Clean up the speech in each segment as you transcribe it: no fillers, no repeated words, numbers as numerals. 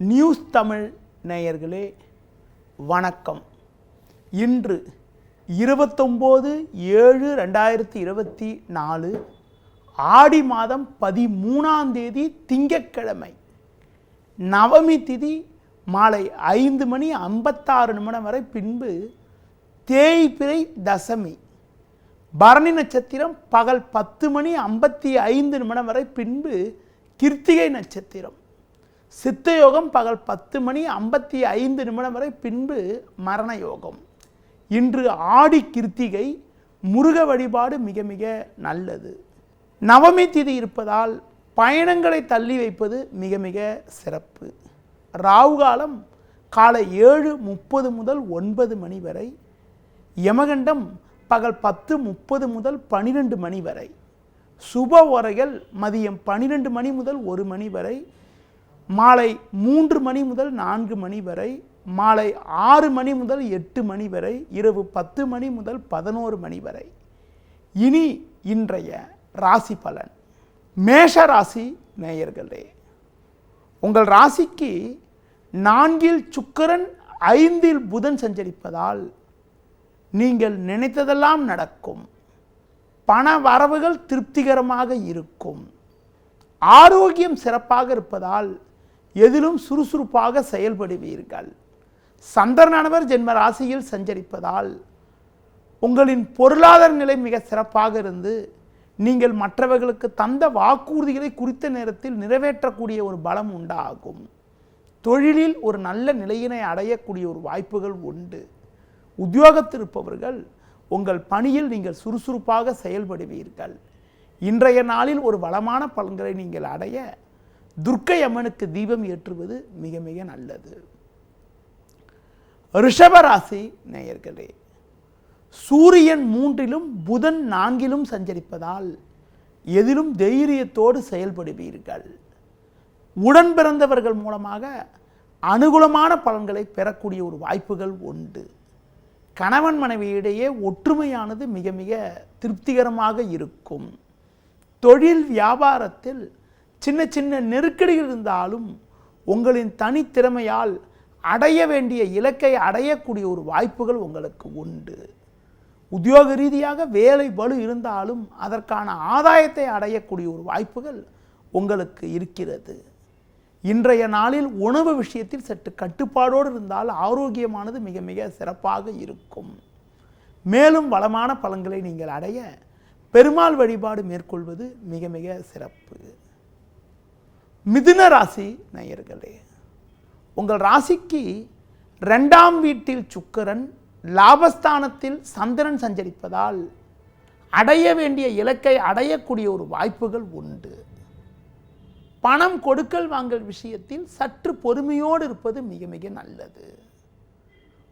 News Tamil நேயர்களே வணக்கம். இன்று 29/7/2024 ஆடி மாதம் 13ஆம் தேதி திங்கட்கிழமை. நவமி திதி மாலை 5:56 வரை, பின்பு தேய்பிறை தசமி. பரணி நட்சத்திரம் பகல் 10:55 வரை, பின்பு கிருத்திகை நட்சத்திரம். சித்தயோகம் பகல் 10:55 வரை, பின்பு மரண யோகம். இன்று ஆடி கிருத்திகை. முருக வழிபாடு மிக மிக நல்லது. நவமி திதி இருப்பதால் பயணங்களை தள்ளி வைப்பது மிக மிக சிறப்பு. ராகு காலம் காலை 7:30 முதல் 9 மணி வரை. யமகண்டம் பகல் 10:30 முதல் 12 மணி வரை. சுப ஓரைகள் மதியம் 12 மணி முதல் 1 மணி வரை, மாலை 3 மணி முதல் 4 மணி வரை, மாலை 6 மணி முதல் 8 மணி வரை, இரவு 10 மணி முதல் 11 மணி வரை. இனி இன்றைய ராசி பலன். மேஷ ராசி நேயர்களே, உங்கள் ராசிக்கு 4இல் சுக்கிரன் 5இல் புதன் சஞ்சரிப்பதால் நீங்கள் நினைத்ததெல்லாம் நடக்கும். பண வரவுகள் திருப்திகரமாக இருக்கும். ஆரோக்கியம் சிறப்பாக இருப்பதால் எதிலும் சுறுசுறுப்பாக செயல்படுவீர்கள். சந்திரனானவர் ஜென்ம ராசியில் சஞ்சரிப்பதால் உங்களின் பொருளாதார நிலை மிக சிறப்பாக இருந்து நீங்கள் மற்றவர்களுக்கு தந்த வாக்குறுதிகளை குறித்த நேரத்தில் நிறைவேற்றக்கூடிய ஒரு பலம் உண்டாகும். தொழிலில் ஒரு நல்ல நிலையினை அடையக்கூடிய ஒரு வாய்ப்புகள் உண்டு. உத்தியோகத்தில் இருப்பவர்கள் உங்கள் பணியில் நீங்கள் சுறுசுறுப்பாக செயல்படுவீர்கள். இன்றைய நாளில் ஒரு வளமான பலன்களை நீங்கள் அடைய துர்க்கை அம்மனுக்கு தீபம் ஏற்றுவது மிக மிக நல்லது. ரிஷபராசி நேயர்களே, சூரியன் 3இலும் புதன் 4இலும் சஞ்சரிப்பதால் எதிலும் தைரியத்தோடு செயல்படுவீர்கள். உடன் பிறந்தவர்கள் மூலமாக அனுகூலமான பலன்களை பெறக்கூடிய ஒரு வாய்ப்புகள் உண்டு. கணவன் மனைவியிடையே ஒற்றுமையானது மிக மிக திருப்திகரமாக இருக்கும். தொழில் வியாபாரத்தில் சின்ன சின்ன நெருக்கடிகள் இருந்தாலும் உங்களின் தனித்திறமையால் அடைய வேண்டிய இலக்கை அடையக்கூடிய ஒரு வாய்ப்புகள் உங்களுக்கு உண்டு. உத்தியோக ரீதியாக வேலை பளு இருந்தாலும் அதற்கான ஆதாயத்தை அடையக்கூடிய ஒரு வாய்ப்புகள் உங்களுக்கு இருக்கிறது. இன்றைய நாளில் உணவு விஷயத்தில் சற்று கட்டுப்பாடோடு இருந்தால் ஆரோக்கியமானது மிக மிக சிறப்பாக இருக்கும். மேலும் வளமான பலன்களை நீங்கள் அடைய பெருமாள் வழிபாடு மேற்கொள்வது மிக மிக சிறப்பு. மிதுன ராசி நேயர்களே, உங்கள் ராசிக்கு 2ஆம் வீட்டில் சுக்கிரன், லாபஸ்தானத்தில் சந்திரன் சஞ்சரிப்பதால் அடைய வேண்டிய இலக்கை அடையக்கூடிய ஒரு வாய்ப்புகள் உண்டு. பணம் கொடுக்கல் வாங்கல் விஷயத்தில் சற்று பொறுமையோடு இருப்பது மிக மிக நல்லது.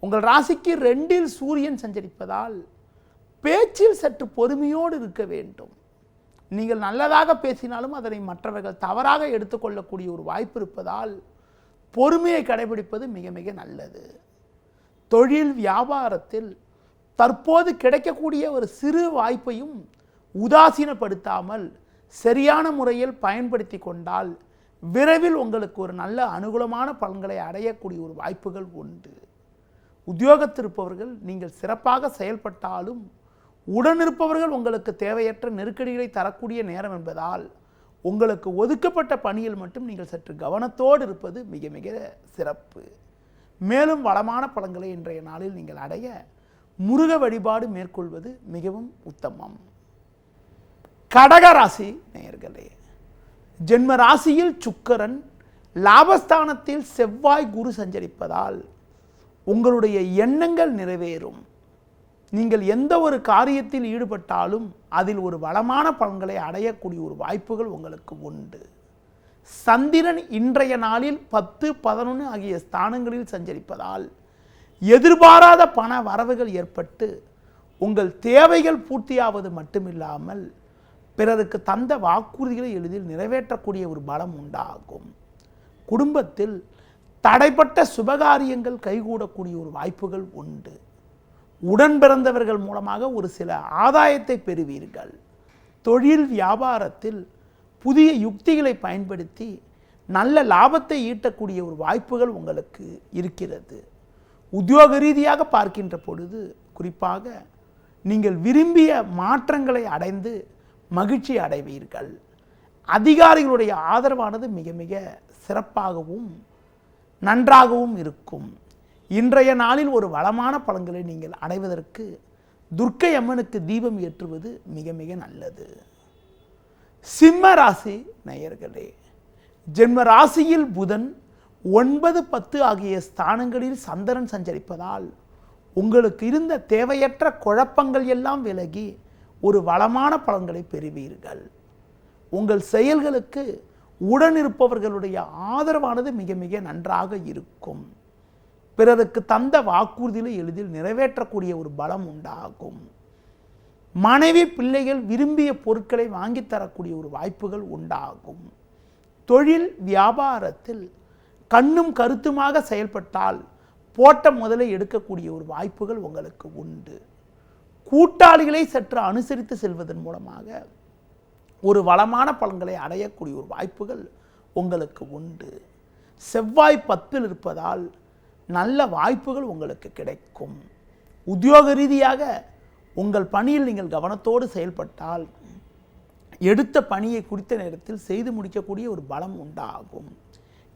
உங்கள் ராசிக்கு 2இல் சூரியன் சஞ்சரிப்பதால் பேச்சில் சற்று பொறுமையோடு இருக்க வேண்டும். நீங்கள் நல்லதாக பேசினாலும் அதனை மற்றவர்கள் தவறாக எடுத்துக்கொள்ளக்கூடிய ஒரு வாய்ப்பு இருப்பதால் பொறுமையை கடைபிடிப்பது மிக மிக நல்லது. தொழில் வியாபாரத்தில் தற்போது கிடைக்கக்கூடிய ஒரு சிறு வாய்ப்பையும் உதாசீனப்படுத்தாமல் சரியான முறையில் பயன்படுத்தி கொண்டால் விரைவில் உங்களுக்கு ஒரு நல்ல அனுகூலமான பலன்களை அடையக்கூடிய ஒரு வாய்ப்புகள் உண்டு. உத்தியோகத்திருப்பவர்கள் நீங்கள் சிறப்பாக செயல்பட்டாலும் உடனிருப்பவர்கள் உங்களுக்கு தேவையற்ற நெருக்கடிகளை தரக்கூடிய நேரம் என்பதால் உங்களுக்கு ஒதுக்கப்பட்ட பணியில் மட்டும் நீங்கள் சற்று கவனத்தோடு இருப்பது மிக மிக சிறப்பு. மேலும் வளமான பலன்களை இன்றைய நாளில் நீங்கள் அடைய முருக வழிபாடு மேற்கொள்வது மிகவும் உத்தமம். கடகராசி நேயர்களே, ஜென்ம ராசியில் சுக்கிரன், லாபஸ்தானத்தில் செவ்வாய், குரு சஞ்சரிப்பதால் உங்களுடைய எண்ணங்கள் நிறைவேறும். நீங்கள் எந்த ஒரு காரியத்தில் ஈடுபட்டாலும் அதில் ஒரு வளமான பலன்களை அடையக்கூடிய ஒரு வாய்ப்புகள் உங்களுக்கு உண்டு. சந்திரன் இன்றைய நாளில் 10, 11 ஆகிய ஸ்தானங்களில் சஞ்சரிப்பதால் எதிர்பாராத பண வரவுகள் ஏற்பட்டு உங்கள் தேவைகள் பூர்த்தியாவது மட்டுமில்லாமல் பிறருக்கு தந்த வாக்குறுதிகளை எளிதில் நிறைவேற்றக்கூடிய ஒரு பலம் உண்டாகும். குடும்பத்தில் தடைப்பட்ட சுபகாரியங்கள் கைகூடக்கூடிய ஒரு வாய்ப்புகள் உண்டு. உடன் பிறந்தவர்கள் மூலமாக ஒரு சில ஆதாயத்தை பெறுவீர்கள். தொழில் வியாபாரத்தில் புதிய யுக்திகளை பயன்படுத்தி நல்ல லாபத்தை ஈட்டக்கூடிய ஒரு வாய்ப்புகள் உங்களுக்கு இருக்கிறது. உத்தியோக ரீதியாக பார்க்கின்ற பொழுது குறிப்பாக நீங்கள் விரும்பிய மாற்றங்களை அடைந்து மகிழ்ச்சி அடைவீர்கள். அதிகாரிகளுடைய ஆதரவானது மிக மிக சிறப்பாகவும் நன்றாகவும் இருக்கும். இன்றைய நாளில் ஒரு வளமான பலன்களை நீங்கள் அடைவதற்கு துர்க்கை அம்மனுக்கு தீபம் ஏற்றுவது மிக மிக நல்லது. சிம்ம ராசி நேயர்களே, ஜென்ம ராசியில் புதன் 9, 10 ஆகிய ஸ்தானங்களில் சந்திரன் சஞ்சரிப்பதால் உங்களுக்கு இருந்த தேவையற்ற குழப்பங்கள் எல்லாம் விலகி ஒரு வளமான பலன்களை பெறுவீர்கள். உங்கள் செயல்களுக்கு உடனிருப்பவர்களுடைய ஆதரவானது மிக மிக நன்றாக இருக்கும். பிறருக்கு தந்த வாக்குறுதிகளை எளிதில் நிறைவேற்றக்கூடிய ஒரு பலம் உண்டாகும். மனைவி பிள்ளைகள் விரும்பிய பொருட்களை வாங்கித் தரக்கூடிய ஒரு வாய்ப்புகள் உண்டாகும். தொழில் வியாபாரத்தில் கண்ணும் கருத்துமாக செயல்பட்டால் போட்ட முதலை எடுக்கக்கூடிய ஒரு வாய்ப்புகள் உங்களுக்கு உண்டு. கூட்டாளிகளை சற்று அனுசரித்து செல்வதன் மூலமாக ஒரு வளமான பலன்களை அடையக்கூடிய ஒரு வாய்ப்புகள் உங்களுக்கு உண்டு. செவ்வாய் 10 இருப்பதால் நல்ல வாய்ப்புகள் உங்களுக்கு கிடைக்கும். உத்தியோக ரீதியாக உங்கள் பணியில் நீங்கள் கவனத்தோடு செயல்பட்டால் எடுத்த பணியை குறித்த நேரத்தில் செய்து முடிக்கக்கூடிய ஒரு பலம் உண்டாகும்.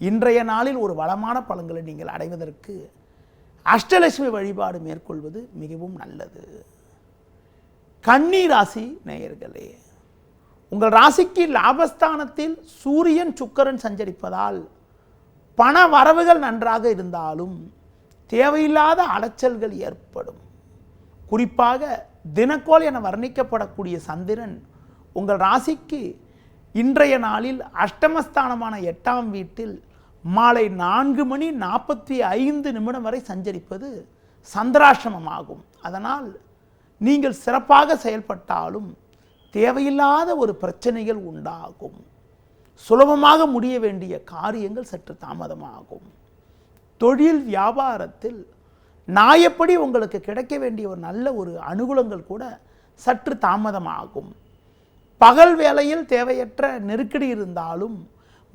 இன்றைய நாளில் ஒரு வளமான பலன்களை நீங்கள் அடைவதற்கு அஷ்டலட்சுமி வழிபாடு மேற்கொள்வது மிகவும் நல்லது. கன்னி ராசி நேயர்களே, உங்கள் ராசிக்கு லாபஸ்தானத்தில் சூரியன் சுக்கிரன் சஞ்சரிப்பதால் பண வரவுகள் நன்றாக இருந்தாலும் தேவையில்லாத அலைச்சல்கள் ஏற்படும். குறிப்பாக தினக்கோள் என வர்ணிக்கப்படக்கூடிய சந்திரன் உங்கள் ராசிக்கு இன்றைய நாளில் அஷ்டமஸ்தானமான 8ஆம் வீட்டில் மாலை 4:45 வரை சஞ்சரிப்பது சந்திராஷ்டமமாகும். அதனால் நீங்கள் சிறப்பாக செயல்பட்டாலும் தேவையில்லாத ஒரு பிரச்சனைகள் உண்டாகும். சுலபமாக முடிய வேண்டிய காரியங்கள் சற்று தாமதமாகும். தொழில் வியாபாரத்தில் நியாயப்படி உங்களுக்கு கிடைக்க வேண்டிய ஒரு நல்ல ஒரு அனுகூலங்கள் கூட சற்று தாமதமாகும். பகல் வேளையில் தேவையற்ற நெருக்கடி இருந்தாலும்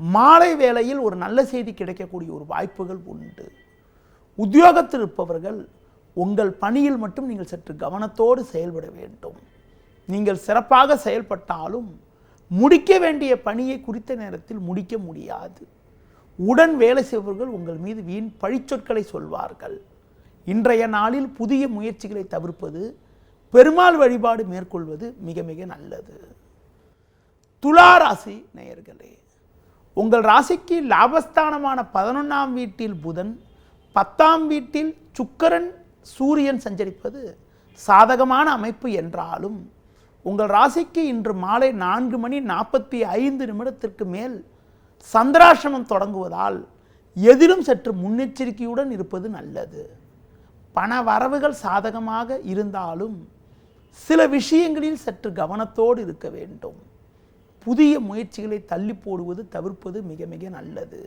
மாலை வேளையில் ஒரு நல்ல செய்தி கிடைக்கக்கூடிய ஒரு வாய்ப்புகள் உண்டு. உத்தியோகத்தில் இருப்பவர்கள் உங்கள் பணியில் மட்டும் நீங்கள் சற்று கவனத்தோடு செயல்பட வேண்டும். நீங்கள் சிறப்பாக செயல்பட்டாலும் முடிக்க வேண்டிய பணியை குறித்த நேரத்தில் முடிக்க முடியாது. உடன் வேலை செய்பவர்கள் உங்கள் மீது வீண் பழிச்சொற்களை சொல்வார்கள். இன்றைய நாளில் புதிய முயற்சிகளை தவிர்ப்பது, பெருமாள் வழிபாடு மேற்கொள்வது மிக மிக நல்லது. துலா ராசி நேயர்களே, உங்கள் ராசிக்கு லாபஸ்தானமான 11ஆம் வீட்டில் புதன், 10ஆம் வீட்டில் சுக்கிரன் சூரியன் சஞ்சரிப்பது சாதகமான அமைப்பு என்றாலும் உங்கள் ராசிக்கு இன்று மாலை 4:45 மேல் சந்திராஷ்டமம் தொடங்குவதால் எதிலும் சற்று முன்னெச்சரிக்கையுடன் இருப்பது நல்லது. பண வரவுகள் சாதகமாக இருந்தாலும் சில விஷயங்களில் சற்று கவனத்தோடு இருக்க வேண்டும். புதிய முயற்சிகளை தள்ளி போடுவது தவிர்ப்பது மிக மிக நல்லது.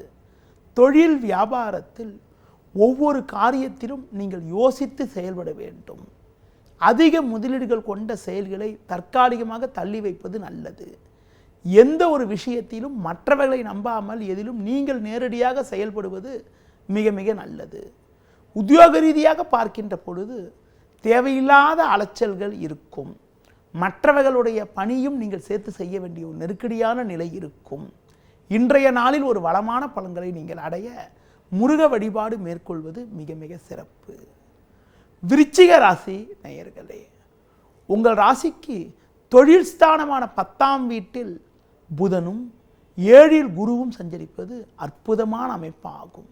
தொழில் வியாபாரத்தில் ஒவ்வொரு காரியத்திலும் நீங்கள் யோசித்து செயல்பட வேண்டும். அதிக முதலீடுகள் கொண்ட செயல்களை தற்காலிகமாக தள்ளி வைப்பது நல்லது. எந்த ஒரு விஷயத்திலும் மற்றவர்களை நம்பாமல் எதிலும் நீங்கள் நேரடியாக செயல்படுவது மிக மிக நல்லது. உத்தியோக ரீதியாக பார்க்கின்ற பொழுது தேவையில்லாத அலைச்சல்கள் இருக்கும். மற்றவர்களுடைய பணியும் நீங்கள் சேர்த்து செய்ய வேண்டிய ஒரு நெருக்கடியான நிலை இருக்கும். இன்றைய நாளில் ஒரு வளமான பலன்களை நீங்கள் அடைய முருக வழிபாடு மேற்கொள்வது மிக மிக சிறப்பு. விருச்சிக ராசி நேயர்களே, உங்கள் ராசிக்கு தொழில் ஸ்தானமான 10ஆம் வீட்டில் புதனும் 7இல் குருவும் சஞ்சரிப்பது அற்புதமான அமைப்பாகும்.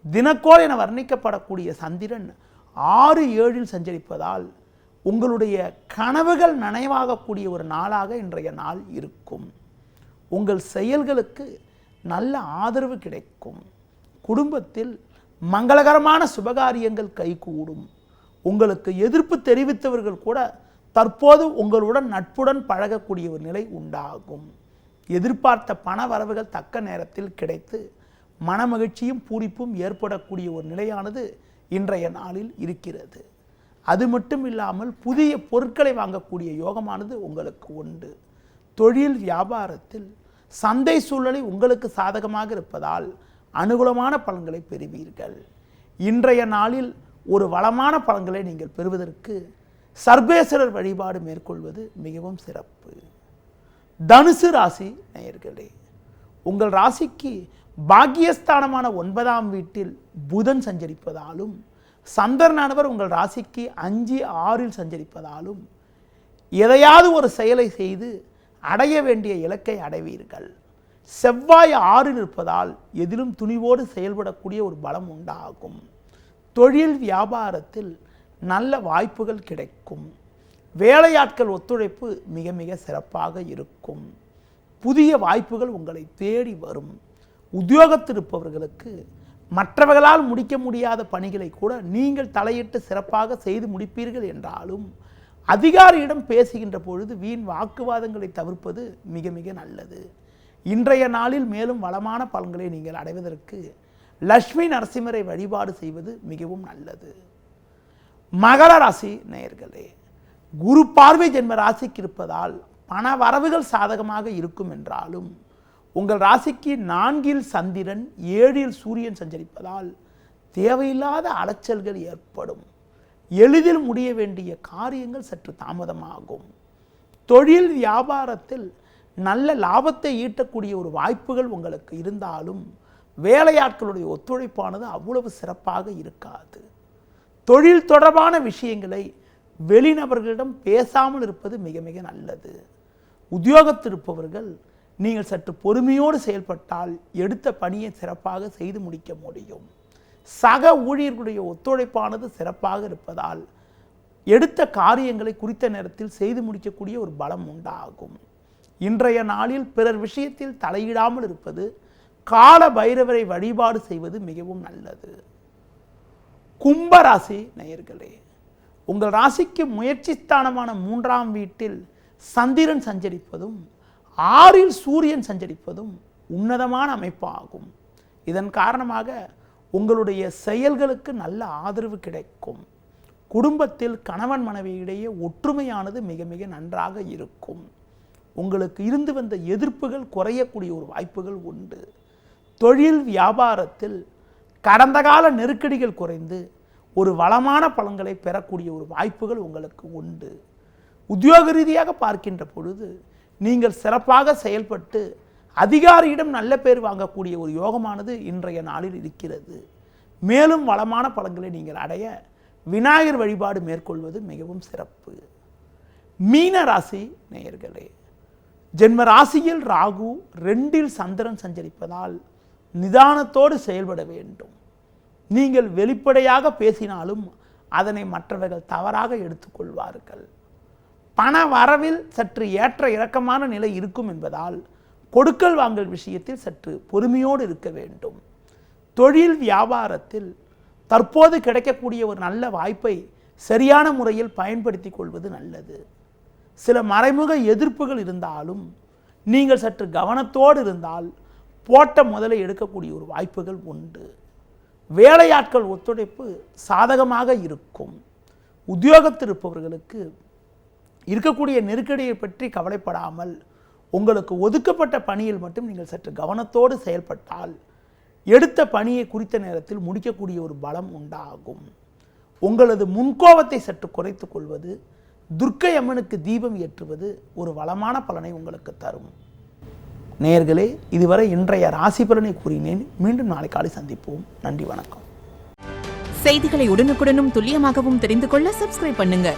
தினக்கோள் என வர்ணிக்கப்படக்கூடிய சந்திரன் 6, 7இல் சஞ்சரிப்பதால் உங்களுடைய கனவுகள் நனவாகக்கூடிய ஒரு நாளாக இன்றைய நாள் இருக்கும். உங்கள் செயல்களுக்கு நல்ல ஆதரவு கிடைக்கும். குடும்பத்தில் மங்களகரமான சுபகாரியங்கள் கைகூடும். உங்களுக்கு எதிர்ப்பு தெரிவித்தவர்கள் கூட தற்போது உங்களுடன் நட்புடன் பழகக்கூடிய ஒரு நிலை உண்டாகும். எதிர்பார்த்த பண வரவுகள் தக்க நேரத்தில் கிடைத்து மனமகிழ்ச்சியும் பூரிப்பும் ஏற்படக்கூடிய ஒரு நிலையானது இன்றைய நாளில் இருக்கிறது. அது மட்டும் இல்லாமல் புதிய பொருட்களை வாங்கக்கூடிய யோகமானது உங்களுக்கு உண்டு. தொழில் வியாபாரத்தில் சந்தை சூழ்நிலை உங்களுக்கு சாதகமாக இருப்பதால் அனுகூலமான பலன்களை பெறுவீர்கள். இன்றைய நாளில் ஒரு வளமான பலன்களை நீங்கள் பெறுவதற்கு சர்வேஸ்வரர் வழிபாடு மேற்கொள்வது மிகவும் சிறப்பு. தனுசு ராசி நேயர்களே, உங்கள் ராசிக்கு பாக்கியஸ்தானமான 9ஆம் வீட்டில் புதன் சஞ்சரிப்பதாலும் சந்திரனானவர் உங்கள் ராசிக்கு 5, 6 சஞ்சரிப்பதாலும் எதையாவது ஒரு செயலை செய்து அடைய வேண்டிய இலக்கை அடைவீர்கள். செவ்வாய் 6 இருப்பதால் எதிலும் துணிவோடு செயல்படக்கூடிய ஒரு பலம் உண்டாகும். தொழில் வியாபாரத்தில் நல்ல வாய்ப்புகள் கிடைக்கும். வேலையாட்கள் ஒத்துழைப்பு மிக மிக சிறப்பாக இருக்கும். புதிய வாய்ப்புகள் உங்களை தேடி வரும். உத்தியோகத்தில் இருப்பவர்களுக்கு மற்றவர்களால் முடிக்க முடியாத பணிகளை கூட நீங்கள் தலையிட்டு சிறப்பாக செய்து முடிப்பீர்கள் என்றாலும் அதிகாரியிடம் பேசுகின்ற பொழுது வீண் வாக்குவாதங்களை தவிர்ப்பது மிக மிக நல்லது. இன்றைய நாளில் மேலும் வளமான பலன்களை நீங்கள் அடைவதற்கு லட்சுமி நரசிம்மரை வழிபாடு செய்வது மிகவும் நல்லது. மகர ராசி நேயர்களே, குரு பார்வை ஜென்ம ராசிக்கு இருப்பதால் பண வரவுகள் சாதகமாக இருக்கும் என்றாலும் உங்கள் ராசிக்கு 4இல் சந்திரன் 7இல் சூரியன் சஞ்சரிப்பதால் தேவையில்லாத அலைச்சல்கள் ஏற்படும். எளிதில் முடிய வேண்டிய காரியங்கள் சற்று தாமதமாகும். தொழில் வியாபாரத்தில் நல்ல லாபத்தை ஈட்டக்கூடிய ஒரு வாய்ப்புகள் உங்களுக்கு இருந்தாலும் வேலையாட்களுடைய ஒத்துழைப்பானது அவ்வளவு சிறப்பாக இருக்காது. தொழில் தொடர்பான விஷயங்களை வெளிநபர்களிடம் பேசாமல் இருப்பது மிக மிக நல்லது. உத்தியோகத்தில் இருப்பவர்கள் நீங்கள் சற்று பொறுமையோடு செயல்பட்டால் எடுத்த பணியை சிறப்பாக செய்து முடிக்க முடியும். சக ஊழியர்களுடைய ஒத்துழைப்பானது சிறப்பாக இருப்பதால் எடுத்த காரியங்களை குறித்த நேரத்தில் செய்து முடிக்கக்கூடிய ஒரு பலம் உண்டாகும். இன்றைய நாளில் பிறர் விஷயத்தில் தலையிடாமல் இருப்பது, கால பைரவரை வழிபாடு செய்வது மிகவும் நல்லது. கும்பராசி நேயர்களே, உங்கள் ராசிக்கு முயற்சி ஸ்தானமான 3ஆம் வீட்டில் சந்திரன் சஞ்சரிப்பதும் 6இல் சூரியன் சஞ்சரிப்பதும் உன்னதமான அமைப்பாகும். இதன் காரணமாக உங்களுடைய செயல்களுக்கு நல்ல ஆதரவு கிடைக்கும். குடும்பத்தில் கணவன் மனைவியிடையே ஒற்றுமையானது மிக மிக நன்றாக இருக்கும். உங்களுக்கு இருந்து வந்த எதிர்ப்புகள் குறையக்கூடிய ஒரு வாய்ப்புகள் உண்டு. தொழில் வியாபாரத்தில் கடந்த கால நெருக்கடிகள் குறைந்து ஒரு வளமான பலன்களை பெறக்கூடிய ஒரு வாய்ப்புகள் உங்களுக்கு உண்டு. உத்தியோக ரீதியாக பார்க்கின்ற பொழுது நீங்கள் சிறப்பாக செயல்பட்டு அதிகாரியிடம் நல்ல பேர் வாங்கக்கூடிய ஒரு யோகமானது இன்றைய நாளில் இருக்கிறது. மேலும் வளமான பலன்களை நீங்கள் அடைய விநாயகர் வழிபாடு மேற்கொள்வது மிகவும் சிறப்பு. மீன ராசி நேயர்களே, ஜென்ம ராசியில் ராகு 2இல் சந்திரன் சஞ்சரிப்பதால் நிதானத்தோடு செயல்பட வேண்டும். நீங்கள் வெளிப்படையாக பேசினாலும் அதனை மற்றவர்கள் தவறாக எடுத்துக்கொள்வார்கள். பண வரவில் சற்று ஏற்ற இறக்கமான நிலை இருக்கும் என்பதால் கொடுக்கல் வாங்கல் விஷயத்தில் சற்று பொறுமையோடு இருக்க வேண்டும். தொழில் வியாபாரத்தில் தற்போது கிடைக்கக்கூடிய ஒரு நல்ல வாய்ப்பை சரியான முறையில் பயன்படுத்தி கொள்வது நல்லது. சில மறைமுக எதிர்ப்புகள் இருந்தாலும் நீங்கள் சற்று கவனத்தோடு இருந்தால் போட்ட முதலை எடுக்கக்கூடிய ஒரு வாய்ப்புகள் உண்டு. வேலையாட்கள் ஒத்துழைப்பு சாதகமாக இருக்கும். உத்தியோகத்தில் இருப்பவர்களுக்கு இருக்கக்கூடிய நெருக்கடியை பற்றி கவலைப்படாமல் உங்களுக்கு ஒதுக்கப்பட்ட பணியில் மட்டும் நீங்கள் சற்று கவனத்தோடு செயல்பட்டால் எடுத்த பணியை குறித்த நேரத்தில் முடிக்கக்கூடிய ஒரு பலம் உண்டாகும். உங்களது முன்கோபத்தை சற்று குறைத்து கொள்வது, துர்க்கை அம்மனுக்கு தீபம் ஏற்றுவது ஒரு வளமான பலனை உங்களுக்கு தரும். நேயர்களே, இதுவரை இன்றைய ராசி பலனை கூறினேன். மீண்டும் நாளை காலை சந்திப்போம். நன்றி, வணக்கம். செய்திகளை உடனுக்குடனும் துல்லியமாகவும் தெரிந்து கொள்ள சப்ஸ்கிரைப் பண்ணுங்க.